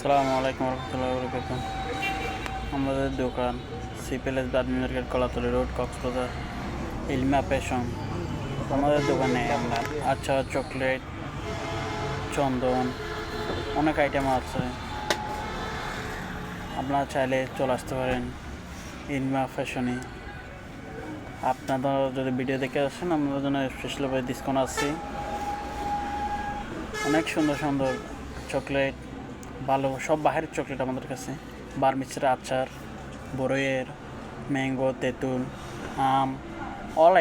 আসসালামু আলাইকুম রহমতুল্লাহি ওয়া বারাকাতুহু। আমাদের দোকান সিপিএলএস বাদমি মার্কেট কলাতলি রোড কক্সবাজার ইলমা পেশন। আমাদের দোকানে আপনার আচার চকলেট চন্দন অনেক আইটেম আছে। আপনারা চাইলে চলে আসতে পারেন ইলমা ফ্যাশনে। আপনারা যদি ভিডিও দেখে আসেন আমাদের জন্য স্পেশালভাবে ডিসকাউন্ট আছে। অনেক সুন্দর সুন্দর চকলেট, ভালো সব বাহিরের চকলেট আমাদের কাছে, বার্মিচের আচার, বরইয়ের, ম্যাঙ্গো, তেঁতুল, আম, অল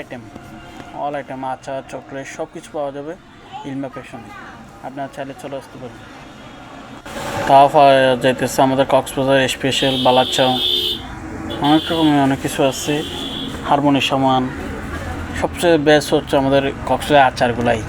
আইটেম আচার চকলেট সব কিছু পাওয়া যাবে ইলমা ফ্যাশনে। আপনারা চাইলে চলে আসতে পারেন। তাও পাওয়া যাইতেছে আমাদের কক্সবাজার স্পেশাল বালাচাও, অনেক রকমের অনেক কিছু আছে, হারমোনি সামান। সবচেয়ে বেস্ট হচ্ছে আমাদের কক্সবাজার আচারগুলাই।